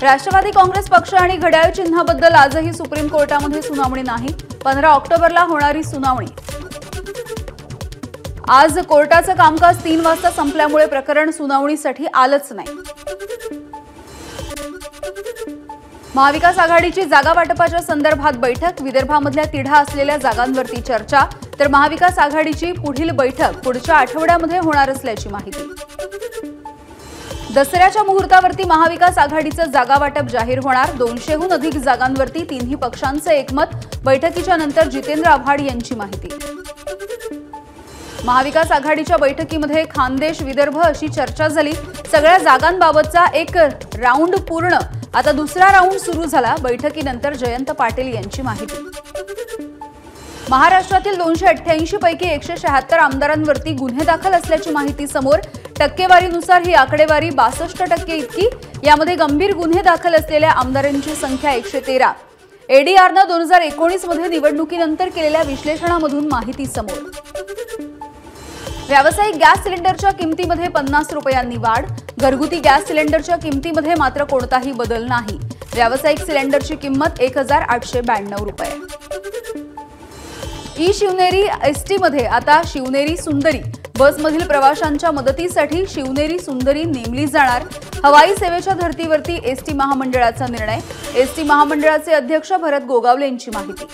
राष्ट्रवादी काँग्रेस पक्ष आणि घड्याळ चिन्हाबद्दल आजही सुप्रीम कोर्टामध्ये सुनावणी नाही। 15 ऑक्टोबरला होणारी सुनावणी। आज कोर्टाचं कामकाज 3 वाजता संपल्यामुळे प्रकरण सुनावणीसाठी आलंच नाही। महाविकास आघाडीची जागा वाटपाच्या संदर्भात बैठक। विदर्भामधल्या तिढा असलेल्या जागांवरती चर्चा। तर महाविकास आघाडीची पुढील बैठक पुढच्या आठवड्यामध्ये होणार असल्याची माहिती। दसऱ्याच्या मुहूर्तावरती महाविकास आघाडीचं जागा वाटप जाहीर होणार। 200हून अधिक जागांवरती तिन्ही पक्षांचं एकमत। बैठकीच्या नंतर जितेंद्र आव्हाड यांची माहिती। महाविकास आघाडीच्या बैठकीमध्ये खानदेश विदर्भ अशी चर्चा झाली। सगळ्या जागांबाबतचा एक राऊंड पूर्ण। आता दुसरा राऊंड सुरू झाला। बैठकीनंतर जयंत पाटील यांची माहिती। महाराष्ट्रातील 288 पैकी 176 आमदारांवरती गुन्हे दाखल असल्याची माहिती समोर। टक्केवारीनुसार ही आकडेवारी 62% इतकी। यामध्ये गंभीर गुन्हे दाखल असलेल्या आमदारांची संख्या 113। एडीआरनं 2019 मध्ये निवडणुकीनंतर केलेल्या विश्लेषणामधून माहिती समोर। व्यावसायिक गॅस सिलेंडरच्या किमतीमध्ये 50 रुपयांनी वाढ। घरगुती गॅस सिलेंडरच्या किमतीमध्ये मात्र कोणताही बदल नाही। व्यावसायिक सिलेंडरची किंमत 1892 रुपये। ई शिवनेरी एसटी मध्ये आता शिवनेरी सुंदरी। बसमधील प्रवाशांच्या मदतीसाठी शिवनेरी सुंदरी नेमली जाणार। हवाई सेवेच्या धर्तीवरती एसटी महामंडळाचा निर्णय। एसटी महामंडळाचे अध्यक्ष भरत गोगावले यांची माहिती।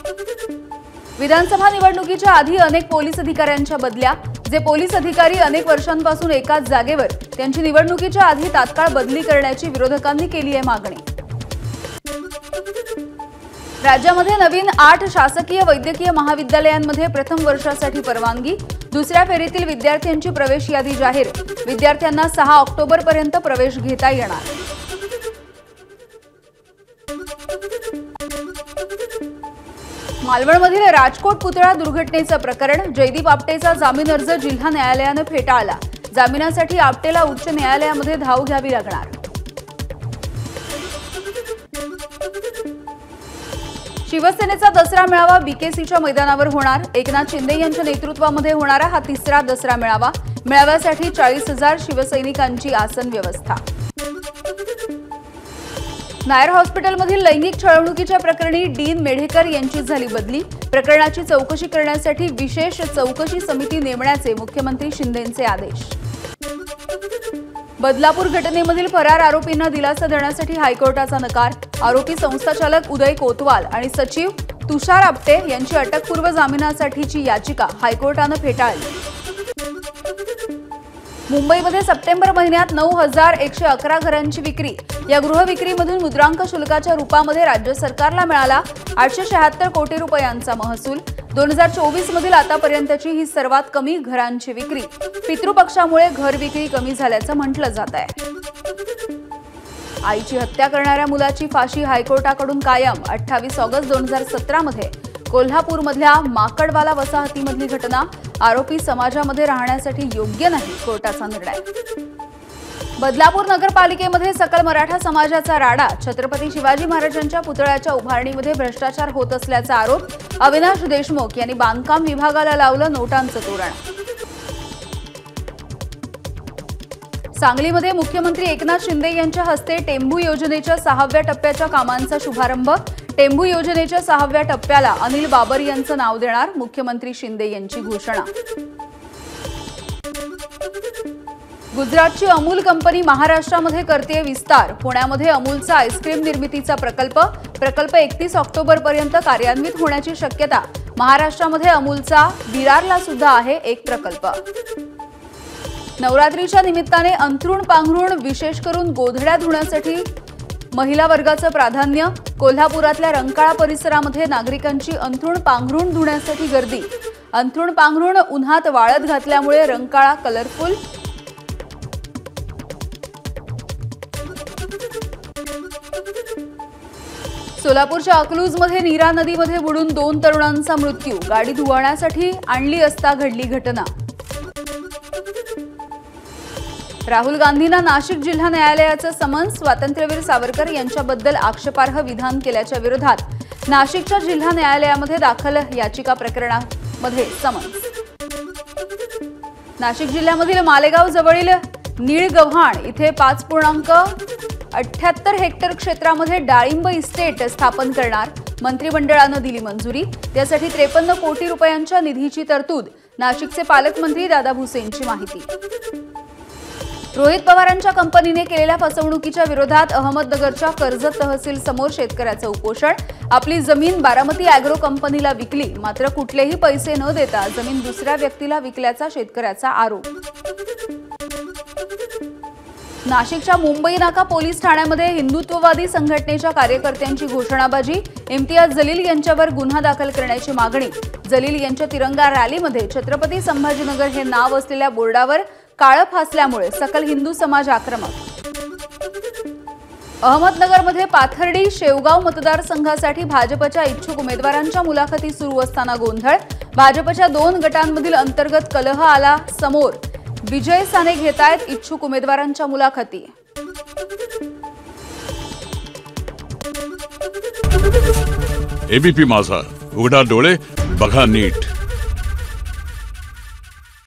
विधानसभा निवडणुकीच्या आधी अनेक पोलीस अधिकाऱ्यांच्या बदल्या। जे पोलीस अधिकारी अनेक वर्षांपासून एकाच जागेवर त्यांची निवडणुकीच्या आधी तात्काळ बदली करण्याची विरोधकांनी केली आहे मागणी। राज्यामध्ये नवीन 8 शासकीय वैद्यकीय महाविद्यालयांमध्ये प्रथम वर्षासाठी परवानगी। दुसऱ्या फेरीतील विद्यार्थ्यांची प्रवेश यादी जाहीर। विद्यार्थ्यांना 6 ऑक्टोबरपर्यंत प्रवेश घेता येणार। मालवणमधील राजकोट पुतळा दुर्घटनेचं प्रकरण। जयदीप आपटेचा जामीन अर्ज जिल्हा न्यायालयानं फेटाळला। जामिनासाठी आपटेला उच्च न्यायालयामध्ये धाव घ्यावी लागणार। शिवसेनेचा दसरा मेळावा बीकेसीच्या मैदानावर होणार। एकनाथ शिंदे यांच्या नेतृत्वामध्ये होणारा हा तिसरा दसरा मेळावा। मेळाव्यासाठी 40,000 शिवसैनिकांची आसन व्यवस्था। नायर हॉस्पिटलमधील लैंगिक छळवणुकीच्या प्रकरणी डीन मेढेकर यांची झाली बदली। प्रकरणाची चौकशी करण्यासाठी विशेष चौकशी समिती नेमण्याचे मुख्यमंत्री शिंदेंचे आदेश। बदलापूर घटनेमधील फरार आरोपींना दिलासा देण्यासाठी हायकोर्टाचा नकार। आरोपी संस्थाचालक उदय कोतवाल आणि सचिव तुषार आपटे यांची अटकपूर्व जामिनासाठीची याचिका हायकोर्टानं फेटाळली। मुंबईमध्ये सप्टेंबर महिन्यात 9111 घरांची विक्री। या गृहविक्रीमधून मुद्रांक शुल्काच्या रूपामध्ये राज्य सरकारला मिळाला 876 कोटी रुपयांचा महसूल। 2024 मधील आतापर्यंतची ही सर्वात कमी घरांची विक्री। पितृपक्षामुळे घर विक्री कमी झाल्याचं म्हटलं जात आहे। आईची हत्या करणाऱ्या मुलाची फाशी हायकोर्टाकडून कायम। 28 ऑगस्ट 2017 मध्ये कोल्हापूरमधल्या माकडवाला वसाहतीमधली घटना। आरोपी समाजामध्ये राहण्यासाठी योग्य नाही, कोर्टाचा निर्णय। बदलापूर नगरपालिकेमध्ये सकल मराठा समाजाचा राडा। छत्रपती शिवाजी महाराजांच्या पुतळ्याच्या उभारणीमध्ये भ्रष्टाचार होत असल्याचा आरोप। अविनाश देशमुख यांनी बांधकाम विभागाला लावलं नोटांचं तोरण। सांगलीमध्ये मुख्यमंत्री एकनाथ शिंदे यांच्या हस्ते टेंभू योजनेच्या 6व्या टप्प्याच्या कामांचा शुभारंभ। टेंभू योजनेच्या 6व्या टप्प्याला अनिल बाबर यांचं नाव देणार। मुख्यमंत्री शिंदे यांची घोषणा। गुजरातची अमूल कंपनी महाराष्ट्रामध्ये करते विस्तार। पुण्यामध्ये अमूलचा आईस्क्रीम निर्मितीचा प्रकल्प 31 ऑक्टोबरपर्यंत कार्यान्वित होण्याची शक्यता। महाराष्ट्रामध्ये अमूलचा विरारला सुद्धा आहे एक प्रकल्प। नवरात्रीच्या निमित्ताने अंथरूण पांघरूण विशेष करून गोधड्या धुण्यासाठी महिला वर्गाचं प्राधान्य। कोल्हापुरातल्या रंकाळा परिसरामध्ये नागरिकांची अंथरूण पांघरूण धुण्यासाठी गर्दी। अंथरूण पांघरूण उन्हात वाळत घातल्यामुळे रंकाळा कलरफुल। सोलापूरच्या अकलूजमध्ये नीरा नदीमध्ये बुडून 2 तरुणांचा मृत्यू। गाडी धुवाण्यासाठी आणली असता घडली घटना। राहुल गांधींना नाशिक जिल्हा न्यायालयाचं समन्स। स्वातंत्र्यवीर सावरकर यांच्याबद्दल आक्षेपार्ह विधान केल्याच्या विरोधात नाशिकच्या जिल्हा न्यायालयामध्ये दाखल याचिका प्रकरणामध्ये समन्स। नाशिक जिल्ह्यामधील मालेगाव जवळील निळगव्हाण इथे 5 78 हेक्टर क्षेत्रामध्ये डाळिंब इस्टेट स्थापन करणार, मंत्रिमंडळानं दिली मंजुरी। त्यासाठी 53 कोटी रुपयांच्या निधीची तरतूद, नाशिकचे पालकमंत्री दादा भुसेंची माहिती। रोहित पवारांच्या कंपनीने केलेल्या फसवणुकीच्या विरोधात अहमदनगरच्या कर्जत तहसील समोर शेतकऱ्याचं उपोषण। आपली जमीन बारामती ॲग्रो कंपनीला विकली, मात्र कुठलेही पैसे न देता जमीन दुसऱ्या व्यक्तीला विकल्याचा शेतकऱ्याचा आरोप। नाशिकच्या मुंबई नाका पोलीस ठाण्यामध्ये हिंदुत्ववादी संघटनेच्या कार्यकर्त्यांची घोषणाबाजी, इम्तियाज जलील यांच्यावर गुन्हा दाखल करण्याची मागणी। जलील यांच्या तिरंगा रॅलीमध्ये छत्रपती संभाजीनगर हे नाव असलेल्या बोर्डावर काळं फासल्यामुळे सकल हिंदू समाज आक्रमक। अहमदनगरमध्ये पाथर्डी शेवगाव मतदारसंघासाठी भाजपच्या इच्छुक उमेदवारांच्या मुलाखती सुरू असताना गोंधळ, भाजपच्या 2 गटांमधील अंतर्गत कलह आला समोर। विजय साने घेतायत इच्छुक उमेदवारांच्या मुलाखती। एबीपी माझा, उघडा डोळे बघा नीट।